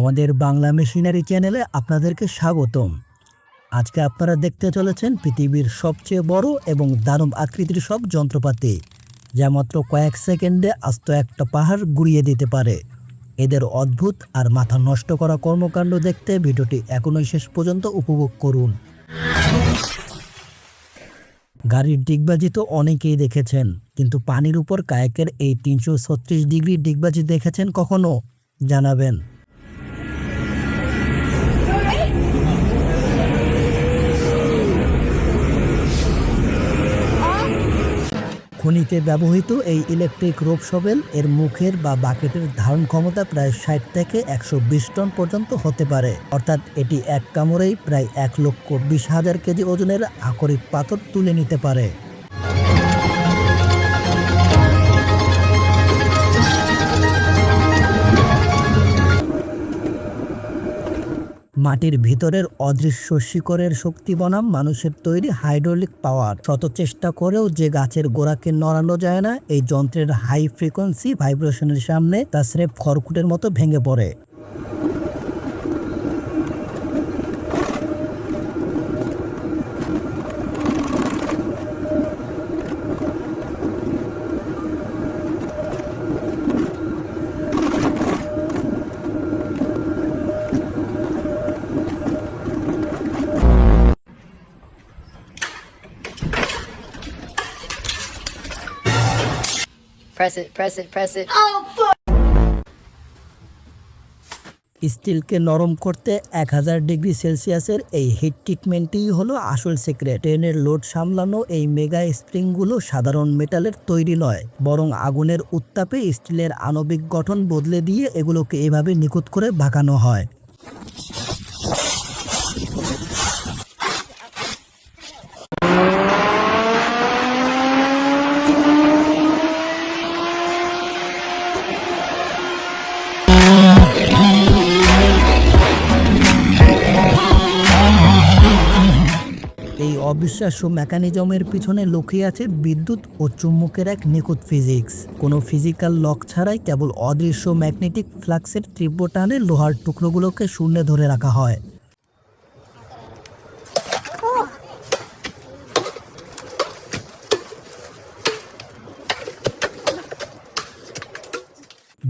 আমাদের বাংলা মেশিনারি চ্যানেলে আপনাদেরকে স্বাগতম। আজকে আপনারা দেখতে চলেছেন পৃথিবীর সবচেয়ে বড় এবং দানব আকৃতির সব যন্ত্রপাতি, যা মাত্র কয়েক সেকেন্ডে আস্ত একটা পাহাড় গুড়িয়ে দিতে পারে। এদের অদ্ভুত আর মাথা নষ্ট করা কর্মকাণ্ড দেখতে ভিডিওটি এখনই শেষ পর্যন্ত উপভোগ করুন। গাড়ির ডিগবাজি তো অনেকেই দেখেছেন, কিন্তু পানির উপর কায়াকের এই 336 ডিগ্রি ডিগবাজি দেখেছেন কখনো? জানাবেন। খনিতে ব্যবহৃত এই ইলেকট্রিক রোপ শবেল এর মুখের বা বাকেটের ধারণ ক্ষমতা প্রায় 60 থেকে 120 টন পর্যন্ত হতে পারে। অর্থাৎ এটি এক কামড়েই প্রায় 1,20,000 কেজি ওজনের আকরিক পাথর তুলে নিতে পারে। মাটির ভিতরের অদৃশ্য শিকড়ের শক্তি বনাম মানুষের তৈরি হাইড্রোলিক পাওয়ার। শত চেষ্টা করেও যে গাছের গোড়াকে নড়ানো যায় না, এই যন্ত্রের হাই ফ্রিকোয়েন্সি ভাইব্রেশনের সামনে তা স্রেফ খড়কুটের মতো ভেঙে পড়ে। Press it. স্টিলকে নরম করতে 1000 ডিগ্রি সেলসিয়াসের এই হিট ট্রিটমেন্টই হলো আসল সিক্রেট। ট্রেনের লোড সামলানো এই মেগা স্প্রিংগুলো সাধারণ মেটালের তৈরি নয়, বরং আগুনের উত্তাপে স্টিলের আণবিক গঠন বদলে দিয়ে এগুলোকে এভাবে নিখুঁত করে বাঁকানো হয়। এই অবিশ্বাস্য মেকানিজমের পিছনে লুকিয়ে আছে বিদ্যুৎ ও চুম্বকের এক নিখুঁত ফিজিক্স। কোনো ফিজিক্যাল লক ছাড়াই কেবল অদৃশ্য ম্যাগনেটিক ফ্লাক্সের তীব্র টানে লোহার টুকরোগুলোকে শূন্যে ধরে রাখা হয়।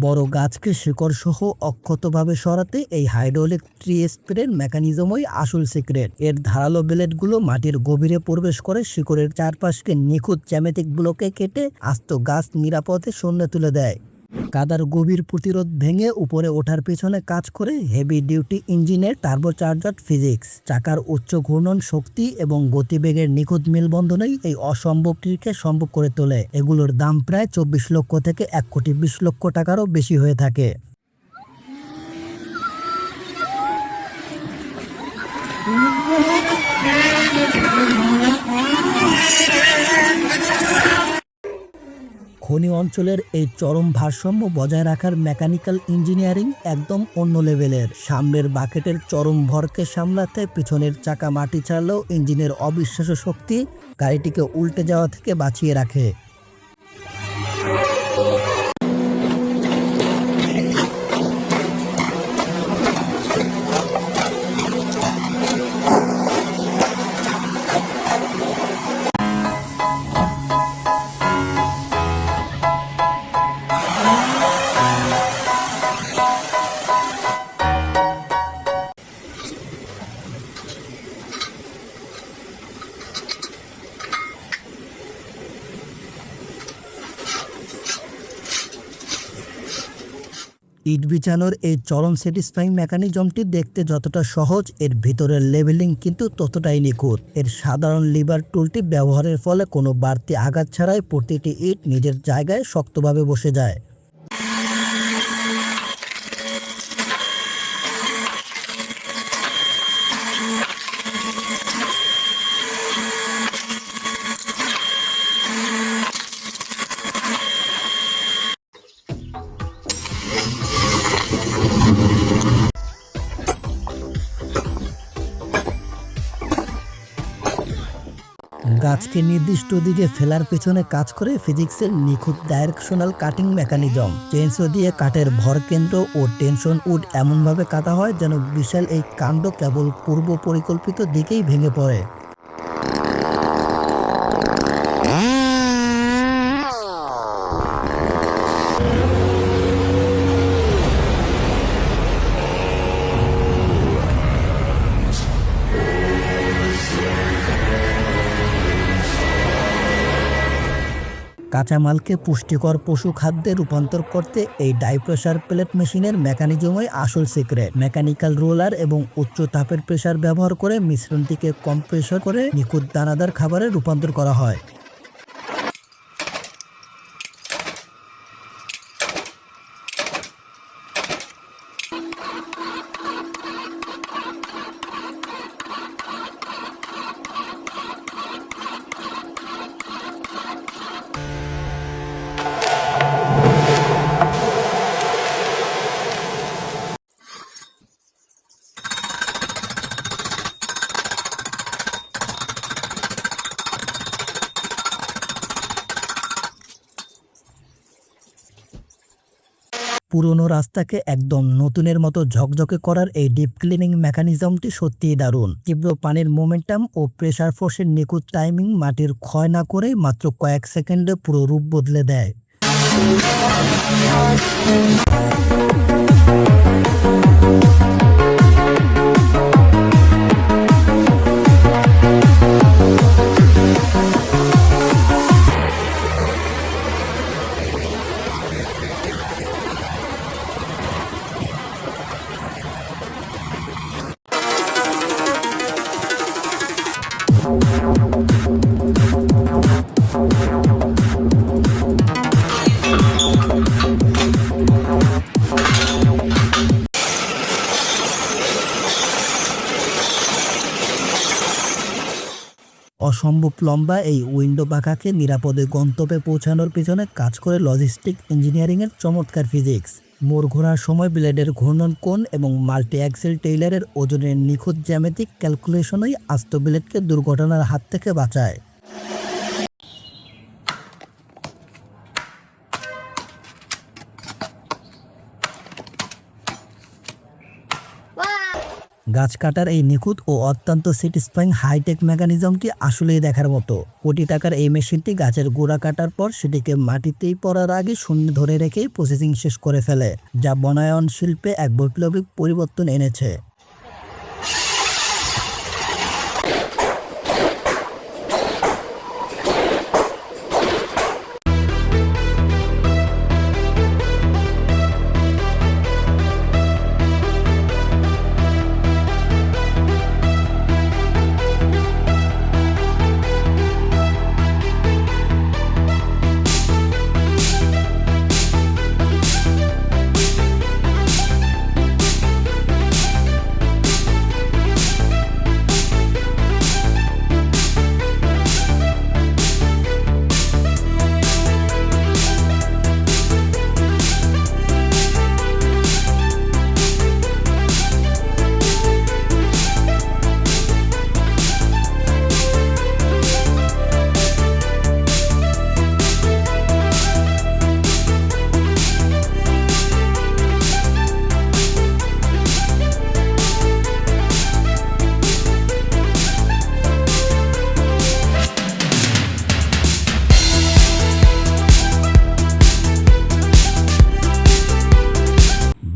বড় গাছকে শিকড় সহ অক্ষতভাবে সরাতে এই হাইড্রোলিক ট্রি স্প্রের মেকানিজমই আসল সিক্রেট। এর ধারালো ব্লেডগুলো মাটির গভীরে প্রবেশ করে শিকড়ের চারপাশকে নিখুঁত জ্যামিতিক ব্লকে কেটে আস্ত গাছ নিরাপদে শূন্যে তুলে দেয়। কাদার গভীর প্রতিরোধ ভেঙে উপরে ওঠার পেছনে কাজ করে হেভি ডিউটি ইঞ্জিনের টার্বোচার্জার ফিজিক্স। চাকার উচ্চ ঘূর্ণন শক্তি এবং গতিবেগের নিখুঁত মেলবন্ধনেই এই অসম্ভবটিকে সম্ভব করে তোলে। এগুলোর দাম প্রায় 24 লক্ষ থেকে 1,20,00,000 টাকারও বেশি হয়ে থাকে। খনি অঞ্চলের এই চরম ভারসাম্য বজায় রাখার মেকানিক্যাল ইঞ্জিনিয়ারিং একদম অন্য লেভেলের। সামনের বাকেটের চরম ভরকে সামলাতে পিছনের চাকা মাটি ছাড়লেও ইঞ্জিনের অবিশ্বাস্য শক্তি গাড়িটিকে উল্টে যাওয়া থেকে বাঁচিয়ে রাখে। ইট বিছানোর এই চরম স্যাটিসফাইং মেকানিজমটি দেখতে যতটা সহজ, এর ভিতরের লেভেলিং কিন্তু ততটাই নিখুঁত। এর সাধারণ লিভার টুলটি ব্যবহারের ফলে কোনো বাড়তি আঘাত ছাড়াই প্রতিটি ইট নিজের জায়গায় শক্তভাবে বসে যায়। গাছকে নির্দিষ্ট দিকে ফেলার পেছনে কাজ করে ফিজিক্সের নিখুঁত ডাইরেকশনাল কাটিং মেকানিজম। চেইনসো দিয়ে কাঠের ভরকেন্দ্র ও টেনশন উড এমনভাবে কাটা হয় যেন বিশাল এই কাণ্ড কেবল পূর্ব পরিকল্পিত দিকেই ভেঙে পড়ে। কাঁচামালকে পুষ্টিকর পশু খাদ্যে রূপান্তর করতে এই ডাইপ্রেসার প্লেট মেশিনের মেকানিজমই আসল সিক্রেট। মেকানিক্যাল রোলার এবং উচ্চ তাপের প্রেসার ব্যবহার করে মিশ্রণটিকে কম্প্রেসর করে নিখুঁত দানাদার খাবারে রূপান্তর করা হয়। পুরনো রাস্তাকে একদম নতুনের মতো ঝকঝকে করার এই ডিপ ক্লিনিং মেকানিজমটি সত্যিই দারুণ। তীব্র পানির মোমেন্টাম ও প্রেসার ফোর্সের নিখুঁত টাইমিং মাটির ক্ষয় না করে মাত্র কয়েক সেকেন্ডে পুরো রূপ বদলে দেয়। অসম্ভব লম্বা এই উইন্ডো পাখাকে নিরাপদে গন্তব্যে পৌঁছানোর পিছনে কাজ করে লজিস্টিক ইঞ্জিনিয়ারিংয়ের চমৎকার ফিজিক্স। মোড় ঘোরার সময় ব্লেডের ঘূর্ণন কোণ এবং মাল্টি অ্যাক্সেল টেইলারের ওজনের নিখুঁত জ্যামিতিক ক্যালকুলেশনই আস্ত ব্লেডকে দুর্ঘটনার হাত থেকে বাঁচায়। গাছ কাটার এই নিখুঁত ও অত্যন্ত স্যাটিসফাইং হাইটেক মেকানিজমটি আসলেই দেখার মতো। কোটি টাকার এই মেশিনটি গাছের গোড়া কাটার পর সেটিকে মাটিতেই পড়ার আগে শূন্য ধরে রেখেই প্রসেসিং শেষ করে ফেলে, যা বনায়ন শিল্পে এক বৈপ্লবিক পরিবর্তন এনেছে।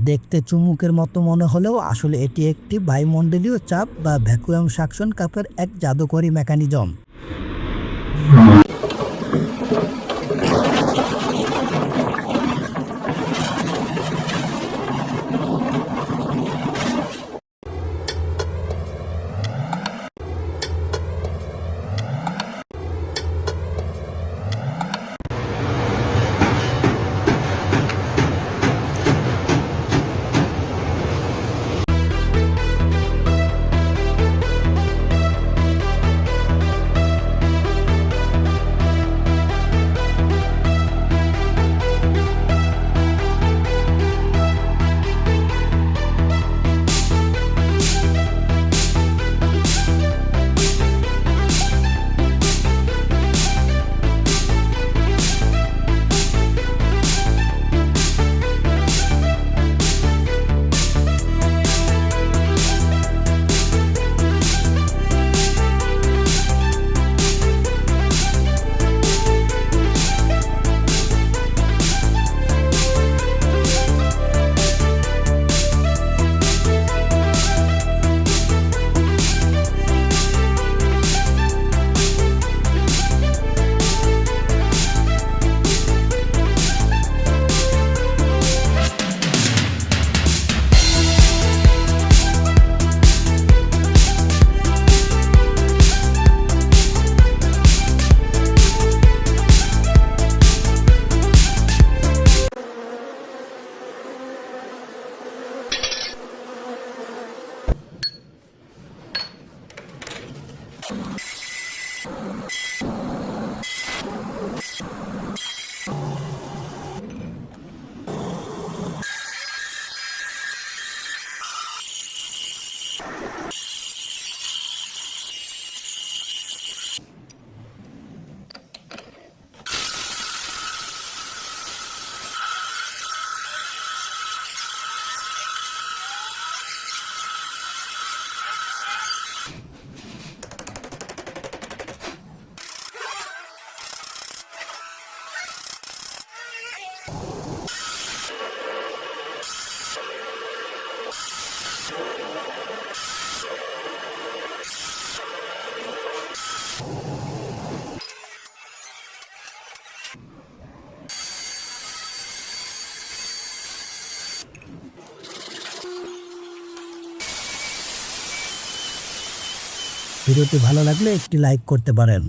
দেখতে চুমুকের মতো মনে হলেও আসলে এটি একটি বায়ুমণ্ডলীয় চাপ বা ভ্যাকুয়াম সাকশন কাপের এক জাদুকরী মেকানিজম। ভিডিওটি ভালো লাগলে একটি লাইক করতে পারেন।